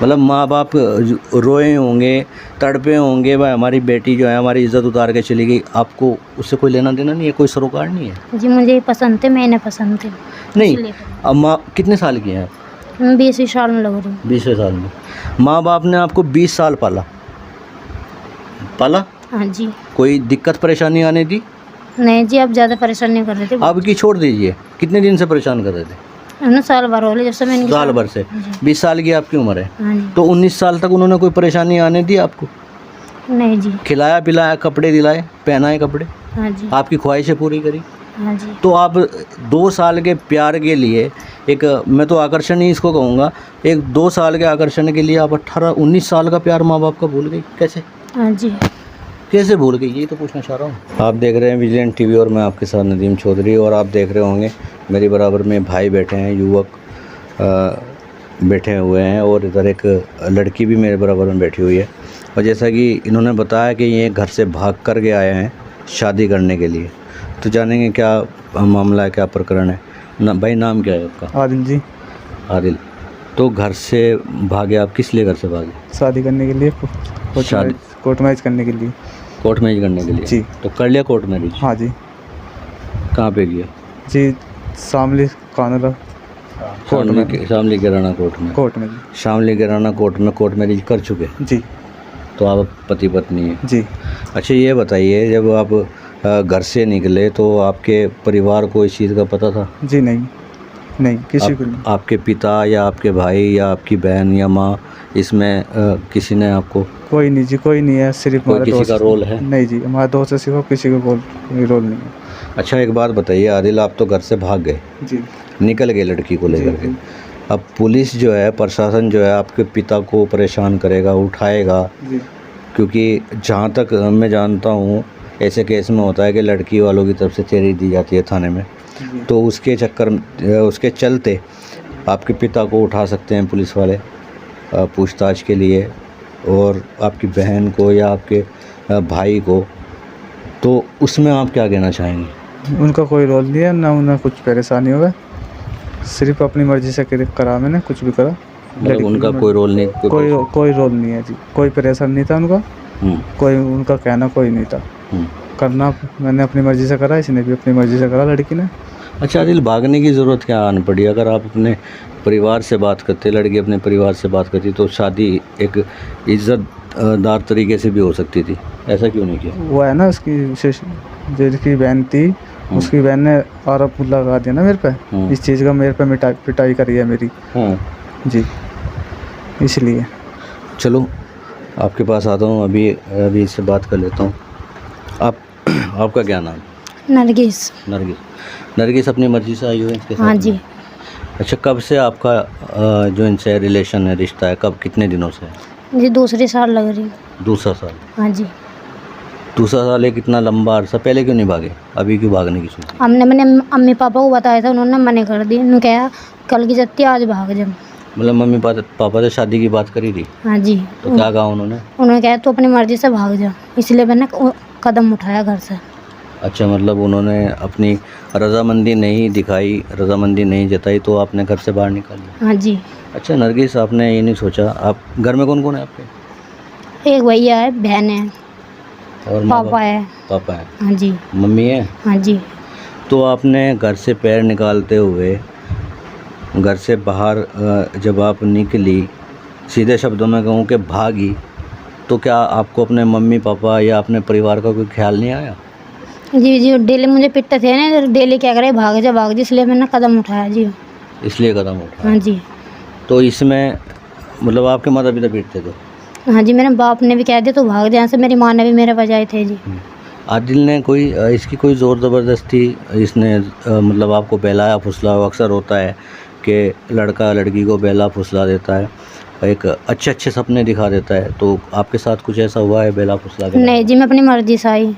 मतलब माँ बाप रोए होंगे, तड़पे होंगे, भाई हमारी बेटी जो है हमारी इज्जत उतार के चली गई, आपको उससे कोई लेना देना नहीं है, कोई सरोकार नहीं है? जी मुझे पसंद थे, मैंने पसंद थे नहीं, इसलिए अब माँ कितने साल की हैं आप? 20 साल में लग रही हूँ। 20वें साल में। माँ बाप ने आपको 20 साल पाला, हाँ जी। कोई दिक्कत परेशानी आने दी? नहीं जी, अब ज़्यादा परेशान नहीं कर रहे थे। अब की छोड़ दीजिए, कितने दिन से परेशान कर रहे थे? ना साल भर हो गए जब से मैंने साल भर से। जी। 20 साल की आपकी उम्र है, हाँ जी। तो 19 साल तक उन्होंने कोई परेशानी आने दी आपको? नहीं जी। खिलाया पिलाया, कपड़े दिलाए, पहनाए कपड़े, हाँ जी। आपकी ख्वाहिशें पूरी करी? हाँ जी। तो आप 2 साल के प्यार के लिए, एक मैं तो आकर्षण ही इसको कहूँगा, एक 2 साल के आकर्षण के लिए आप 18-19 साल का प्यार माँ बाप का भूल गई? कैसे हाँ जी। कैसे भूल गई, यही तो पूछना चाह रहा हूँ। आप देख रहे हैं विजिलेंट टीवी और मैं आपके साथ नदीम चौधरी, और आप देख रहे होंगे मेरे बराबर में भाई बैठे हैं, युवक बैठे हुए हैं, और इधर एक लड़की भी मेरे बराबर में बैठी हुई है। और जैसा कि इन्होंने बताया कि ये घर से भाग कर के आए हैं शादी करने के लिए, तो जानेंगे क्या मामला है, क्या प्रकरण है ना। भाई नाम क्या है आपका? आदिल जी। आदिल, तो घर से भागे आप, किस लिए घर से भागे? शादी करने के लिए, शादी, कोर्ट मैरिज करने के लिए। कोर्ट मैरिज करने के लिए जी। तो कर लिया कोर्ट मैरिज? हाँ जी। कहाँ पे किया? जी शामली कानूला कोर्ट में। शामली किराना कोर्ट में। कोर्ट में जी। शामली किराना कोर्ट में कोर्ट मैरिज कर चुके? जी। तो आप पति पत्नी हैं? जी। अच्छा ये बताइए, जब आप घर से निकले तो आपके परिवार को इस चीज़ का पता था? जी नहीं किसी को नहीं। आपके पिता या आपके भाई या आपकी बहन या माँ, इसमें किसी ने आपको? कोई नहीं जी, कोई नहीं है, सिर्फ हमारा किसी का रोल है? नहीं जी, हमारा दोस्त है सिर्फ, किसी का कोई रोल नहीं है। अच्छा एक बात बताइए आदिल, आप तो घर से भाग गए, जी, निकल गए लड़की को लेकर के, अब पुलिस जो है, प्रशासन जो है आपके पिता को परेशान करेगा, उठाएगा, क्योंकि जहाँ तक मैं जानता हूँ ऐसे केस में होता है कि लड़की वालों की तरफ से चेरी दी जाती है थाने में, तो उसके चलते आपके पिता को उठा सकते हैं पुलिस वाले पूछताछ के लिए, और आपकी बहन को या आपके भाई को, तो उसमें आप क्या कहना चाहेंगे? उनका कोई रोल नहीं है, ना उन्हें कुछ परेशानी होगा, सिर्फ अपनी मर्जी से करा, मैंने कुछ भी करा। मतलब उनका कोई रोल नहीं? कोई रोल नहीं है जी, कोई परेशान नहीं था उनका, कोई उनका कहना कोई नहीं था। करना मैंने अपनी मर्जी से करा, इसने भी अपनी मर्जी से करा, लड़की ने। अच्छा आदिल, भागने की ज़रूरत क्या आन पड़ी? अगर आप अपने परिवार से बात करते, लड़की अपने परिवार से बात करती, तो शादी एक इज्जतदार तरीके से भी हो सकती थी, ऐसा क्यों नहीं किया? वो है ना उसकी जिसकी बहन थी, उसकी बहन ने आरोप लगा दिया ना मेरे पे, इस चीज़ का मेरे पे पिटाई करी है मेरी। जी, इसलिए। चलो आपके पास आता हूँ, अभी इससे बात कर लेता हूँ। आपका क्या नाम? नरगिस। नरगिस अपनी मर्जी से आई हो इसके साथ? हाँ जी। अच्छा कब से आपका जो इनसे रिलेशन है, रिश्ता है, कब, कितने दिनों से है? जी दूसरे साल लग रही। दूसरा साल? हाँ जी। दूसरा साल है, कितना लंबा अरसा, पहले क्यों नहीं भागे, अभी क्यों भागने की सोची? मैंने मम्मी पापा को बताया था, उन्होंने मना कर दी, उन्होंने कहा कल की जत्ती आज भाग जा। मतलब मम्मी पापा से शादी की बात करी थी? हाँ जी। तो क्या कहा उन्होंने? उन्होंने कहा तो अपनी मर्जी से भाग जा, इसलिए मैंने कदम उठाया घर से। अच्छा, मतलब उन्होंने अपनी रजामंदी नहीं दिखाई, रजामंदी नहीं जताई, तो आपने घर से बाहर निकाल दिया? हाँ जी। अच्छा नरगिस, आपने ये नहीं सोचा, आप घर में कौन कौन है आपके? एक भैया है, बहन है, और पापा है। पापा है? हाँ जी। मम्मी है? हाँ जी। तो आपने घर से पैर निकालते हुए घर से बाहर जब आप निकली, सीधे शब्दों में कहूँ कि भागी, तो क्या आपको अपने मम्मी पापा या अपने परिवार का कोई ख्याल नहीं आया? जी डेली मुझे पिटते थे ना, डेली क्या करे भाग जा, इसलिए मैंने कदम उठाया जी। इसलिए कदम उठाया? हाँ जी। तो इसमें मतलब आपके माता पिता पीटते थे? हाँ जी, मेरे बाप ने भी कह दिया तो भाग जा से, मेरी माँ ने भी मेरे बजाए थे जी। आदिल ने इसकी कोई ज़ोर ज़बरदस्ती, इसने मतलब आपको बहलाया फुसलाया? अक्सर होता है कि लड़का लड़की को बहला फुसला देता है, एक अच्छे सपने दिखा देता है, तो आपके साथ कुछ ऐसा हुआ है बहला फुसला के? नहीं जी, मैं अपनी मर्जी से आई।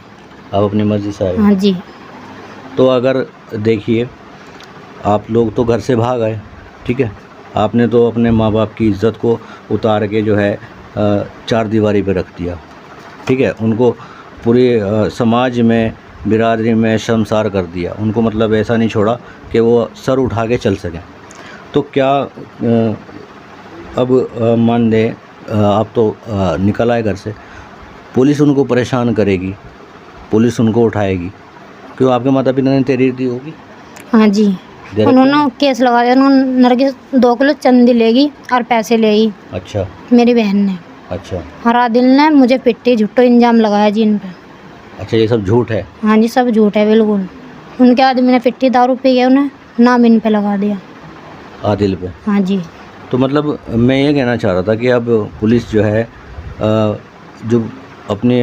आप अपनी मर्जी से आए? हाँ जी। तो अगर देखिए, आप लोग तो घर से भाग आए, ठीक है, आपने तो अपने माँ बाप की इज़्ज़त को उतार के जो है चार दीवारी पे रख दिया, ठीक है, उनको पूरे समाज में, बिरादरी में शर्मसार कर दिया, उनको मतलब ऐसा नहीं छोड़ा कि वो सर उठा के चल सकें। तो क्या अब मान लें आप तो निकल आए घर से, पुलिस उनको परेशान करेगी, पुलिस उनको उठाएगी, क्यों आपके माता पिता ने तहरीर दी होगी? हाँ जी, दे रखे उन्होंने केस लगा दिया। उन्होंने नरगिस 2 किलो चंदी लेगी और पैसे लेगी अच्छा मेरी बहन ने। अच्छा और आदिल ने मुझे पिट्टी झुट्टो इल्जाम लगाया जी इन पे। अच्छा, ये सब झूठ है? हाँ जी, सब झूठ है बिल्कुल। उनके आदमी ने पिट्टी दारू पी गया, उन्हें नाम इन पे लगा दिया। आदिल पे? हाँ जी। तो मतलब मैं ये कहना चाह रहा था कि अब पुलिस जो है जो अपनी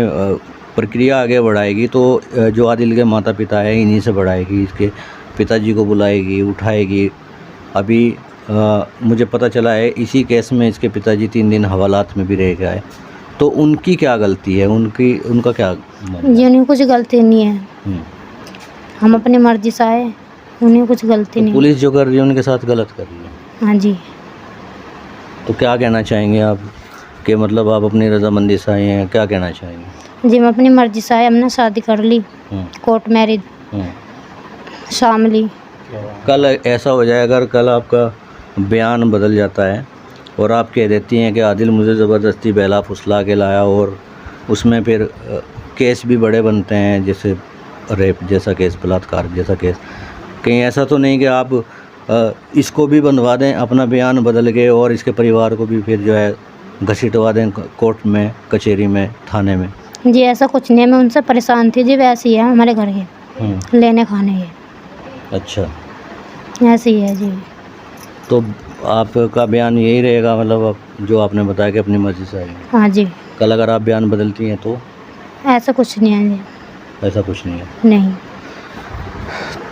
प्रक्रिया आगे बढ़ाएगी तो जो आदिल के माता पिता है इन्हीं से बढ़ाएगी, इसके पिताजी को बुलाएगी, उठाएगी। अभी मुझे पता चला है इसी केस में इसके पिताजी 3 दिन हवालात में भी रह गए, तो उनकी क्या गलती है? उनका क्या जी, उन्हें कुछ गलती नहीं है। हम अपनी मर्जी से आए, उन्हें कुछ गलती तो नहीं। पुलिस जो कर रही है उनके साथ गलत कर रही है। हाँ जी। तो क्या कहना चाहेंगे आप कि मतलब आप अपनी रजामंदी से आए हैं, क्या कहना चाहेंगे? जी, मैं अपनी मर्जी से आए, हमने शादी कर ली, कोर्ट मैरिज शामली। कल ऐसा हो जाए, अगर कल आपका बयान बदल जाता है और आप कह देती हैं कि आदिल मुझे ज़बरदस्ती बहला फुसला के लाया, और उसमें फिर केस भी बड़े बनते हैं, जैसे रेप जैसा केस, बलात्कार जैसा केस, कहीं ऐसा तो नहीं कि आप इसको भी बनवा दें अपना बयान बदल के, और इसके परिवार को भी फिर जो है घसीटवा दें कोर्ट में, कचहरी में, थाने में? जी, ऐसा कुछ नहीं है, मैं उनसे परेशान थी जी। वैसे ही है हमारे घर के लेने खाने के। अच्छा, ऐसे ही है जी। तो आपका बयान यही रहेगा, मतलब आप जो आपने बताया कि अपनी मर्ज़ी से आई हैं। हाँ जी। कल अगर आप बयान बदलती हैं तो? ऐसा कुछ नहीं है जी। ऐसा कुछ नहीं है। नहीं।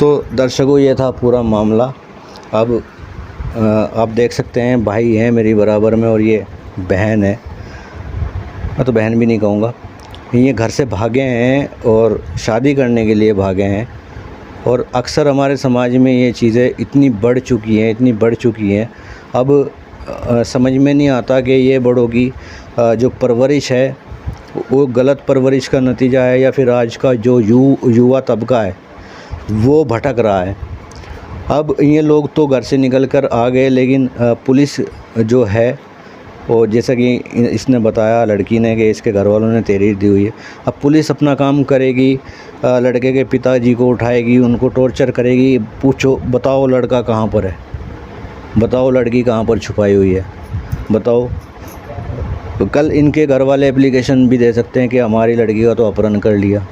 तो दर्शकों, ये था पूरा मामला। अब आप देख सकते हैं, भाई हैं मेरी बराबर में और ये बहन है, मैं तो बहन भी नहीं कहूँगा। ये घर से भागे हैं और शादी करने के लिए भागे हैं, और अक्सर हमारे समाज में ये चीज़ें इतनी बढ़ चुकी हैं, अब समझ में नहीं आता कि ये बड़ों की जो परवरिश है वो गलत परवरिश का नतीजा है, या फिर आज का जो युवा तबका है वो भटक रहा है। अब ये लोग तो घर से निकल कर आ गए, लेकिन पुलिस जो है वो, जैसा कि इसने बताया लड़की ने कि इसके घर वालों ने तहरीर दी हुई है, अब पुलिस अपना काम करेगी, लड़के के पिताजी को उठाएगी, उनको टॉर्चर करेगी, पूछो बताओ लड़का कहाँ पर है, बताओ लड़की कहाँ पर छुपाई हुई है, बताओ। तो कल इनके घर वाले एप्लीकेशन भी दे सकते हैं कि हमारी लड़की का तो अपहरण कर लिया,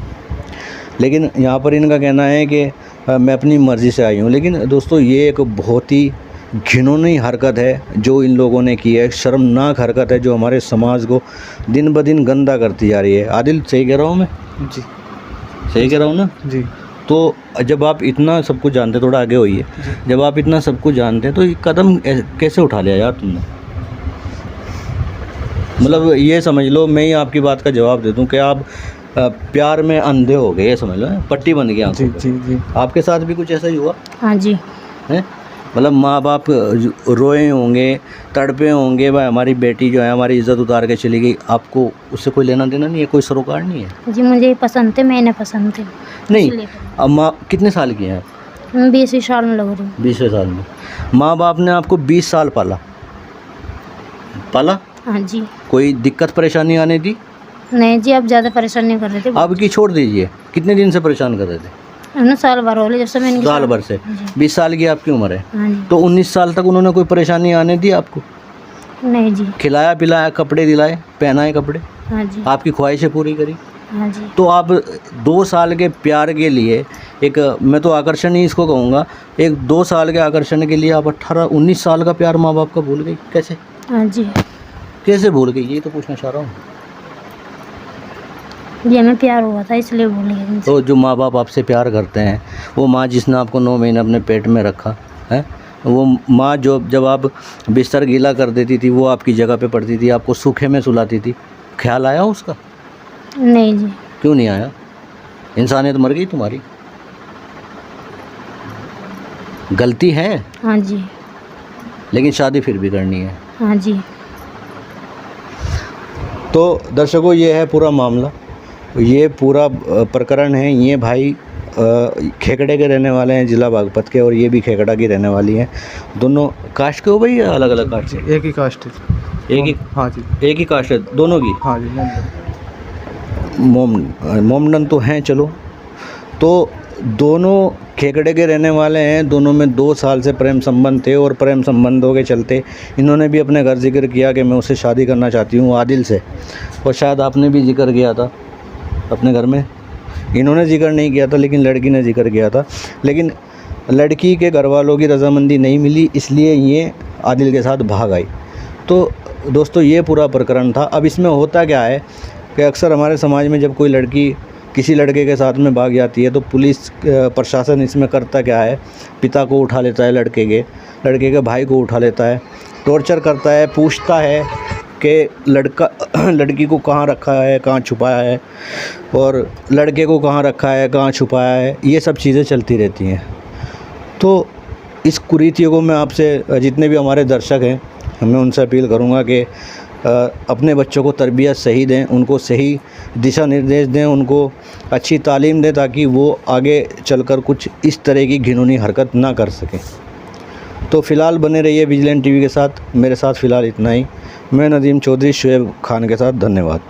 लेकिन यहाँ पर इनका कहना है कि मैं अपनी मर्ज़ी से आई हूँ। लेकिन दोस्तों, ये एक बहुत ही घिनौनी हरकत है जो इन लोगों ने की है, शर्मनाक हरकत है जो हमारे समाज को दिन ब दिन गंदा करती जा रही है। आदिल, सही कह रहा हूँ मैं? जी, सही कह रहा हूँ ना? जी। तो जब आप इतना सब कुछ जानते, थोड़ा आगे होइए, जब आप इतना सब कुछ जानते हैं तो ये कदम कैसे उठा लिया यार तुमने? मतलब ये समझ लो, मैं ही आपकी बात का जवाब दे दूं कि आप प्यार में अंधे हो गए, ये समझ लो, पट्टी बन गई आंखों पे। जी, जी। आपके साथ भी कुछ ऐसा ही हुआ हाँ जी। है? मतलब माँ बाप रोए होंगे, तड़पे होंगे, भाई हमारी बेटी जो है हमारी इज़्ज़त उतार के चली गई, आपको उससे कोई लेना देना नहीं है, कोई सरोकार नहीं है? जी, मुझे पसंद थे, मैंने पसंद थे। नहीं। अब माँ कितने साल की हैं? 20 साल में लग रही हूँ। 20 साल में माँ बाप ने आपको 20 साल पाला? हाँ जी। कोई दिक्कत परेशानी आने दी? नहीं जी, अब ज़्यादा परेशान नहीं कर रहे थे। अब की छोड़ दीजिए, कितने दिन से परेशान कर रहे थे? उन्हें साल भर हो गए जब से मैंने। साल भर से? 20 साल की आपकी उम्र है। हाँ जी। तो 19 साल तक उन्होंने कोई परेशानी आने दी आपको? नहीं जी। खिलाया पिलाया, कपड़े दिलाए, पहनाए कपड़े, हाँ जी। आपकी ख्वाहिशें पूरी करी? हाँ जी। तो आप 2 साल के प्यार के लिए, एक मैं तो आकर्षण ही इसको कहूँगा, एक 2 साल के आकर्षण के लिए आप 18-19 साल का प्यार माँ बाप का भूल गई? कैसे? हाँ जी। कैसे भूल गई, ये तो पूछना चाह रहा हूँ। ये हमें प्यार हुआ था इसलिए भूल गए। तो जो माँ बाप आपसे प्यार करते हैं, वो माँ जिसने आपको 9 महीने अपने पेट में रखा है, वो माँ जो जब आप बिस्तर गीला कर देती थी वो आपकी जगह पे पड़ती थी, आपको सूखे में सुलाती थी, ख्याल आया उसका? नहीं जी। क्यों नहीं आया? इंसानियत मर गई तुम्हारी? गलती है? हाँ जी। लेकिन शादी फिर भी करनी है? हाँ जी। तो दर्शकों, ये है पूरा मामला, ये पूरा प्रकरण है। ये भाई खेकड़े के रहने वाले हैं, जिला बागपत के, और ये भी खेकड़ा की रहने वाली हैं। दोनों कास्ट के हो भाई या अलग अलग कास्ट से? एक ही कास्ट है। एक ही, हाँ जी। एक ही कास्ट है दोनों की? हाँ जी। मोमडन तो हैं, चलो। तो दोनों खेकड़े के रहने वाले हैं, दोनों में 2 साल से प्रेम संबंध थे, और प्रेम संबंधों के चलते इन्होंने भी अपने घर जिक्र किया कि मैं उससे शादी करना चाहती हूँ, आदिल से। और शायद आपने भी जिक्र किया था अपने घर में। इन्होंने जिक्र नहीं किया था, लेकिन लड़की ने जिक्र किया था। लेकिन लड़की के घर वालों की रजामंदी नहीं मिली, इसलिए ये आदिल के साथ भाग आई। तो दोस्तों ये पूरा प्रकरण था। अब इसमें होता क्या है कि अक्सर हमारे समाज में जब कोई लड़की किसी लड़के के साथ में भाग जाती है तो पुलिस प्रशासन इसमें करता क्या है, पिता को उठा लेता है, लड़के के भाई को उठा लेता है, टॉर्चर करता है, पूछता है कि लड़की को कहाँ रखा है, कहाँ छुपाया है, और लड़के को कहाँ रखा है, कहाँ छुपाया है। ये सब चीज़ें चलती रहती हैं। तो इस कुरीतियों को मैं आपसे, जितने भी हमारे दर्शक हैं, मैं उनसे अपील करूँगा कि अपने बच्चों को तरबियत सही दें, उनको सही दिशा निर्देश दें, उनको अच्छी तालीम दें, ताकि वो आगे चलकर कुछ इस तरह की घिनौनी हरकत ना कर सकें। तो फ़िलहाल बने रहिए विजिलेंट टीवी के साथ। मेरे साथ फ़िलहाल इतना ही। मैं नदीम चौधरी शुएब खान के साथ। धन्यवाद।